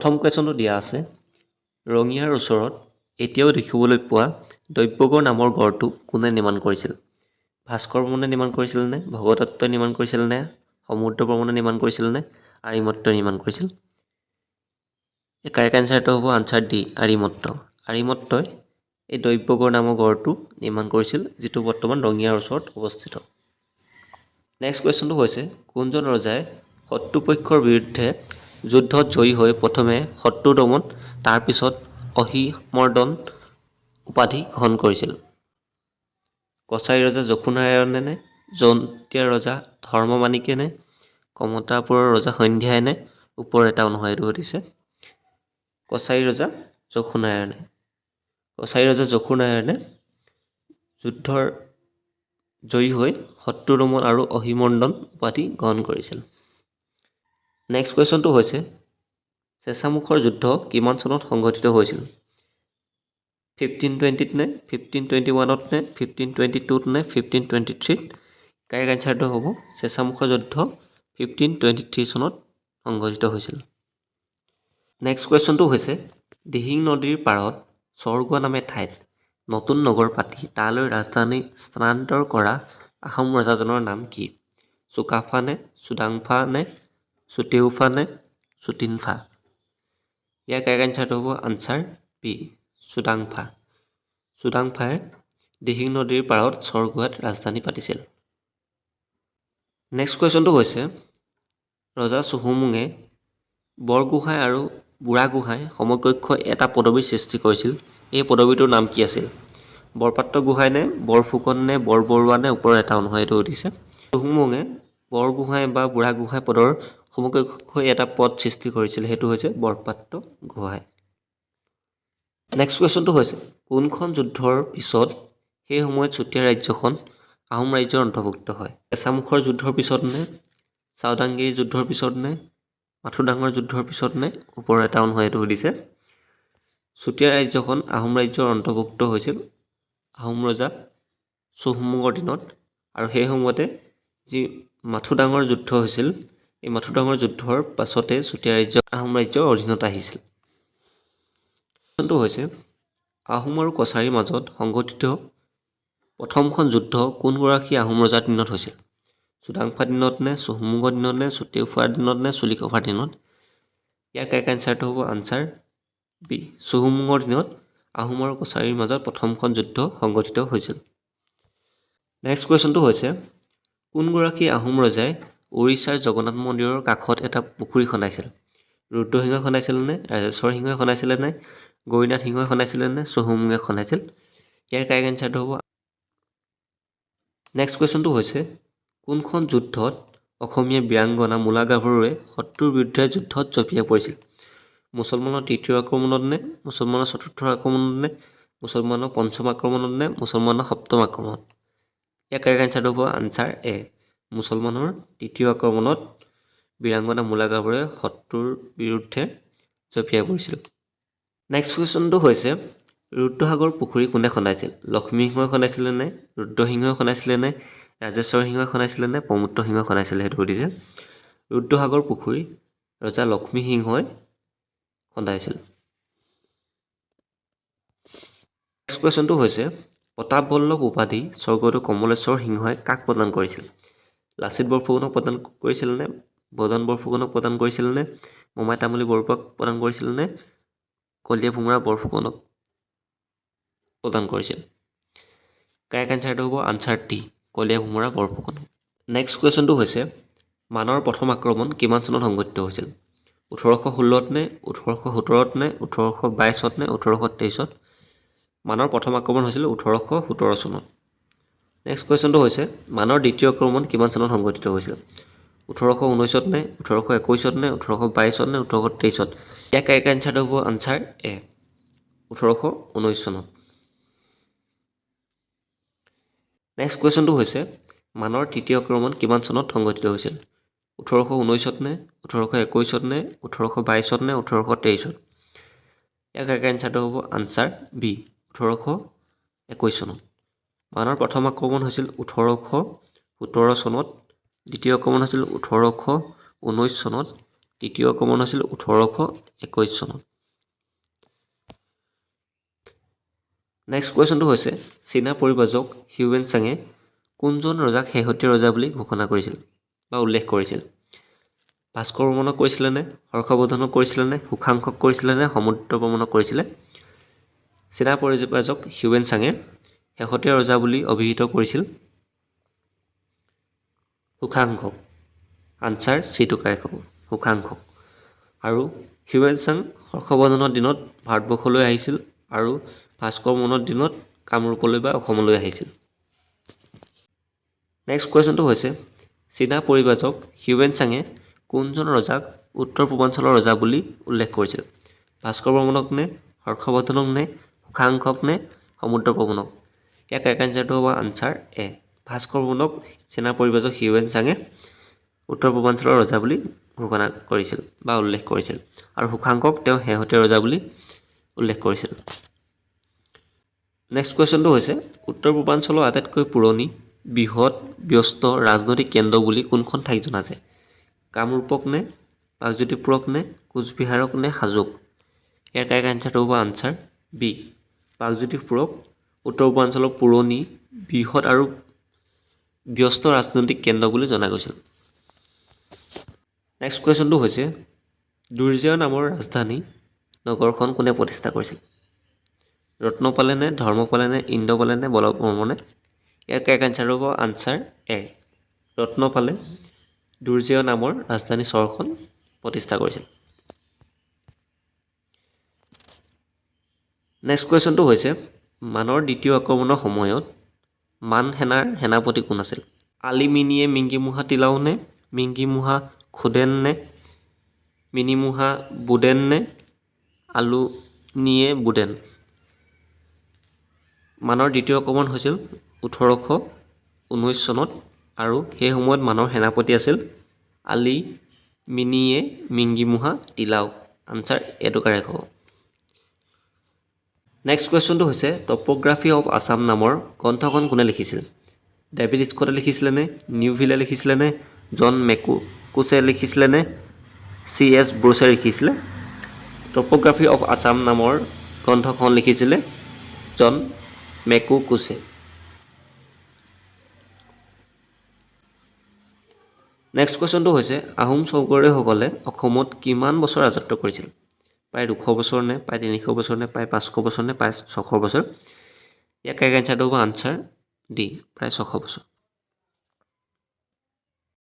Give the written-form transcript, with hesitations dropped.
প্ৰথম কুৱেশ্যনটো দিয়া আছে ৰঙিয়াৰ ওচৰত এতিয়াও দেখিবলৈ পোৱা দৈব্যগড় নামৰ গড়টো কোনে নিৰ্মাণ কৰিছিল? ভাস্কৰ বৰ্মনে নিৰ্মাণ কৰিছিল নে, ভগদত্তই নিৰ্মাণ কৰিছিল নে, সমুদ্ৰ বৰ্মনে নিৰ্মাণ কৰিছিল নে, আৰিমত্তই নিৰ্মাণ কৰিছিল? কাৰেক্ট এনচাৰটো হ'ব আনচাৰ ডি, আৰিমত্ত। আৰিমত্তই এই দৈব্যগড় নামৰ গড়টো নিৰ্মাণ কৰিছিল, যিটো বৰ্তমান ৰঙিয়াৰ ওচৰত অৱস্থিত। নেক্সট কুৱেশ্যনটো হৈছে কোনজন ৰজাই শত্ৰুপক্ষৰ বিৰুদ্ধে যুদ্ধত জয়ী হৈ প্ৰথমে শত্ৰু দমন তাৰপিছত অহিমৰ্দন উপাধি গ্ৰহণ কৰিছিল? কছাৰী ৰজা যখুনাৰায়ণে নে, জয়ন্তীয়া ৰজা ধৰ্মমাণিকে নে, কমতাপুৰৰ ৰজা সন্ধ্যায়ে নে, ওপৰৰ এটা অনুসৰি এইটো সুধিছে। কছাৰী ৰজা যখুনাৰায়ণে। কছাৰী ৰজা যখুনাৰায়ণে যুদ্ধৰ জয়ী হৈ শত্ৰু দমন আৰু অহিমৰ্দন উপাধি গ্ৰহণ কৰিছিল। নেক্সট কুৱেশ্যনটো হৈছে চেঁচামুখৰ যুদ্ধ কিমান চনত সংঘটিত হৈছিল? 1520ত নে, 1521ত নে, 1522ত নে, 1523ত? কাৰেক্ট এনচাৰটো হ'ব চেঁচামুখৰ যুদ্ধ 1523 চনত সংঘটিত হৈছিল। নেক্সট কুৱেশ্যনটো হৈছে দিহিং নদীৰ পাৰত চৰগুৱা নামে ঠাইত নতুন নগৰ পাতি তালৈ ৰাজধানী স্থানান্তৰ কৰা আহোম ৰজাজনৰ নাম কি? চুকাফা নে, চুডাংফা নে, চুতেউফা নে, চুটিনফা? ইয়াৰ কাৰেক্ট এনচাৰটো হ'ব আনচাৰ বি, চুডাংফা। চুডাংফাই দিহিং নদীৰ পাৰত চৰগুৱাত ৰাজধানী পাতিছিল। নেক্সট কুৱেশ্যনটো হৈছে ৰজা চুহুংমুঙে বৰগোহাঁই আৰু বুঢ়াগোহাঁই সমকক্ষ এটা পদবীৰ সৃষ্টি কৰিছিল। এই পদবীটোৰ নাম কি আছিল? বৰপাত্ৰ গোহাঁই নে, বৰফুকন নে, বৰবৰুৱা নে, ওপৰৰ এটা অনুসৰি এইটো সুধিছে। চুহুংমুঙে বৰগোহাঁই বা বুঢ়াগোহাঁই পদৰ সমকক্ষ এটা পদ সৃষ্টি কৰিছিল, সেইটো হৈছে বৰপাত্ৰ গোহাঁই। নেক্সট কুৱেশ্যনটো হৈছে কোনখন যুদ্ধৰ পিছত সেই সময়ত চুতীয়া ৰাজ্যখন আহোম ৰাজ্যৰ অন্তৰ্ভুক্ত হয়? চেঁচামুখৰ যুদ্ধৰ পিছত নে, চাওদাংগিৰি যুদ্ধৰ পিছত নে, মাথোডাঙৰ যুদ্ধৰ পিছত নে, ওপৰৰ এটা অনুসৰি এইটো সুধিছে। চুতীয়া ৰাজ্যখন আহোম ৰাজ্যৰ অন্তৰ্ভুক্ত হৈছিল আহোম ৰজা চুহুংমুঙৰ দিনত, আৰু সেই সময়তে যি মাথোডাঙৰ যুদ্ধ হৈছিল, এই মাথোডাঙৰ যুদ্ধৰ পাছতে চুতীয়া ৰাজ্য আহোম ৰাজ্যৰ অধীনত আহিছিল। কুৱেশ্যনটো হৈছে আহোম আৰু কছাৰীৰ মাজত সংঘটিত প্ৰথমখন যুদ্ধ কোনগৰাকী আহোম ৰজাৰ দিনত হৈছিল? চুডাংফাৰ দিনত নে, চুহুংমুঙৰ দিনত নে, চুতেউফাৰ দিনত নে, চুলিকফাৰ দিনত? ইয়াৰ কাৰেক্ট এনচাৰটো হ'ব আনচাৰ বি, চুহুংমুঙৰ দিনত আহোম আৰু কছাৰীৰ মাজত প্ৰথমখন যুদ্ধ সংঘটিত হৈছিল। নেক্সট কুৱেশ্যনটো হৈছে কোনগৰাকী আহোম ৰজাই উৰিষ্যাৰ জগন্নাথ মন্দিৰৰ কাষত এটা পুখুৰী খন্দাইছিল? ৰুদ্ৰসিংহই খন্দাইছিল নে, ৰাজেশ্বৰ সিংহই খন্দাইছিলে নে, গৌৰীনাথ সিংহই খন্দাইছিলে নে, চুহুংমুঙে খন্দাইছিল? ইয়াৰ কাৰেক্ট এনচাৰটো হ'ব। নেক্সট কুৱেশ্যনটো হৈছে কোনখন যুদ্ধত অসমীয়া বীৰাংগনা মূলা গাভৰুৱে শত্ৰুৰ বিৰুদ্ধে যুদ্ধত জঁপিয়াই পৰিছিল? মুছলমানৰ তৃতীয় আক্ৰমণত নে, মুছলমানৰ চতুৰ্থ আক্ৰমণত নে, মুছলমানৰ পঞ্চম আক্ৰমণত নে, মুছলমানৰ সপ্তম আক্ৰমণত? ইয়াৰ কাৰেক্ট এনচাৰটো হ'ব আনচাৰ এ, মুছলমানৰ তৃতীয় আক্ৰমণত বীৰাংগনা মূলা গাভৰুৱে শত্ৰুৰ বিৰুদ্ধে জঁপিয়াই পৰিছিল। নেক্সট কুৱেশ্যনটো হৈছে ৰুদ্ৰসাগৰ পুখুৰী কোনে খন্দাইছিল? লক্ষ্মীসিংহই খন্দাইছিলে নে, ৰুদ্ৰসিংহই খন্দাইছিলে নে, ৰাজেশ্বৰ সিংহই খন্দাইছিলে নে, প্ৰমত্ত সিংহই খন্দাইছিলে? সেইটো সুধিছে। ৰুদ্ৰসাগৰ পুখুৰী ৰজা লক্ষ্মীসিংহই খন্দাইছিল। নেক্সট কুৱেশ্যনটো হৈছে প্ৰতাপবল্লভ উপাধি স্বৰ্গদেউ কমলেশ্বৰ সিংহই কাক প্ৰদান কৰিছিল? লাচিত বৰফুকনক প্ৰদান কৰিছিল নে, বদন বৰফুকনক প্ৰদান কৰিছিল নে, মোমাই তামুলী বৰবৰুৱাক প্ৰদান কৰিছিল নে, কলীয়া ভোমোৰা বৰফুকনক প্ৰদান কৰিছিল? কাৰেক্ট এনচাৰটো হ'ব আনচাৰ ডি, কলীয়া ভোমোৰা বৰফুকনক। নেক্সট কুৱেশ্যনটো হৈছে মানৰ প্ৰথম আক্ৰমণ কিমান চনত সংঘটিত হৈছিল? 1816ত নে, 1817ত নে, 1822ত নে, 1823ত? মানৰ প্ৰথম আক্ৰমণ হৈছিল 1817 চনত। নেক্সট কুৱেশ্যনটো হৈছে মানৰ দ্বিতীয় আক্ৰমণ কিমান চনত সংঘটিত হৈছিল? 1819ত নে, 1821ত নে, 1822ত নে, 1823ত? ইয়াৰ কাৰেক্ট এনচাৰটো হ'ব আনচাৰ এ, 1819 চনত। নেক্সট কুৱেশ্যনটো হৈছে মানৰ তৃতীয় আক্ৰমণ কিমান চনত সংঘটিত হৈছিল? 1819ত নে, 1821ত নে, 1822ত নে, 1823ত? ইয়াৰ কাৰেক্ট এনচাৰটো হ'ব আনচাৰ বি, 1821 চনত। মানৰ প্ৰথম আক্ৰমণ হৈছিল 1817 চনত, দ্বিতীয় আক্ৰমণ হৈছিল 1819 চনত, দ্বিতীয় আক্ৰমণ হৈছিল 1821 চনত। নেক্সট কুৱেশ্যনটো হৈছে চীনা পৰিব্ৰাজক হিউৱেন চাঙে কোনজন ৰজাক শেহতীয়া ৰজা বুলি ঘোষণা কৰিছিল বা উল্লেখ কৰিছিল? ভাস্কৰ বৰ্মনক কৰিছিলেনে, হৰ্ষবৰ্ধনক কৰিছিলেনে, সুখাংশক কৰিছিলেনে, সমুদ্ৰ বৰ্মনক কৰিছিলে? চীনা পৰিব্ৰাজক হিউৱেন চাঙে শেহতীয়া ৰজা বুলি অভিহিত কৰিছিল সুখাংশক। আনচাৰ চিটো কাৰেক্ট হ'ব, সুখাংশক। আৰু হিউৱেন চাং হৰ্ষবৰ্ধনৰ দিনত ভাৰতবৰ্ষলৈ আহিছিল আৰু ভাস্কৰ বৰ্মনৰ দিনত কামৰূপলৈ বা অসমলৈ আহিছিল। নেক্সট কুৱেশ্যনটো হৈছে চীনা পৰিব্ৰাজক হিউৱেন চাঙে কোনজন ৰজাক উত্তৰ পূৰ্বাঞ্চলৰ ৰজা বুলি উল্লেখ কৰিছিল? ভাস্কৰ বৰ্মনক নে, হৰ্ষবৰ্ধনক নে, সুখাংশক নে, সমুদ্ৰ বৰ্মনক? ইয়াৰ কাৰেক্ট আনচাৰটো হ'ব আনচাৰ এ, ভাস্কৰ বৰ্মনক চীনা পৰিব্ৰাজক হিউৱেন চাঙে উত্তৰ পূৰ্বাঞ্চলৰ ৰজা বুলি ঘোষণা কৰিছিল বা উল্লেখ কৰিছিল আৰু সুখাংশক তেওঁ শেহতীয়া ৰজা বুলি উল্লেখ কৰিছিল। নেক্সট কুৱেশ্যনটো হৈছে উত্তৰ পূৰ্বাঞ্চলৰ আটাইতকৈ পুৰণি বৃহৎ ব্যস্ত ৰাজনৈতিক কেন্দ্ৰ বুলি কোনখন ঠাইক জনা যায়? কামৰূপক নে, প্ৰাগজ্যোতিষপুৰক নে, কোচবিহাৰক নে, হাজোক? ইয়াৰ কাৰেক্ট আনচাৰটো হ'ব আনচাৰ বি, প্ৰাগজ্যোতিষপুৰক উত্তৰ পূৰ্বাঞ্চলৰ পুৰণি বৃহৎ আৰু ব্যস্ত ৰাজনৈতিক কেন্দ্ৰ বুলি জনা গৈছিল। নেক্সট কুৱেশ্যনটো হৈছে দুৰ্জয় নামৰ ৰাজধানী নগৰখন কোনে প্ৰতিষ্ঠা কৰিছিল? ৰত্নপালে নে, ধৰ্মপালে নে, ইন্দ্ৰপালে নে, বলবৰ্মনে? ইয়াৰ কাৰেক্ট আনচাৰ হ'ব আনচাৰ এ, ৰত্নপালে দুৰ্জয় নামৰ ৰাজধানী চহৰখন প্ৰতিষ্ঠা কৰিছিল। নেক্সট কুৱেশ্যনটো হৈছে মানৰ দ্বিতীয় আক্ৰমণৰ সময়ত মান সেনাৰ সেনাপতি কোন আছিল? আলি মিনিয়ে মিংগিমুহা তিলাও নে, মিংগিমুহা খুদেন নে, মিনিমুহা বুদেন নে, আলুনিয়ে বুদেন? মানৰ দ্বিতীয় আক্ৰমণ হৈছিল 1819 চনত আৰু সেই সময়ত মানৰ সেনাপতি আছিল আলি মিনিয়ে মিংগিমুহা তিলাও। আনচাৰ এইটো কাৰেক্ট হ'ব। নেক্সট কুৱেশ্যনটো হৈছে টপ'গ্ৰাফি অফ আছাম নামৰ গ্ৰন্থখন কোনে লিখিছিল? ডেভিড স্কটে লিখিছিলেনে, নিউভিলে লিখিছিলেনে, জন মেকুকুছে লিখিছিলেনে, C.S. ব্ৰুছে লিখিছিলে? টপ'গ্ৰাফি অফ আছাম নামৰ গ্ৰন্থখন লিখিছিলে জন মেকুকুছে। নেক্সট কুৱেশ্যনটো হৈছে আহোম স্বৰ্গদেউসকলে অসমত কিমান বছৰ ৰাজত্ব কৰিছিল? প্ৰায় 200 বছৰ নে, প্ৰায় 300 বছৰ নে, প্ৰায় 500 বছৰ নে, প্ৰায় 600 বছৰ? ইয়াৰ কাৰেক্ট আনচাৰটো হ'ব আনচাৰ ডি, প্ৰায় 600 বছৰ।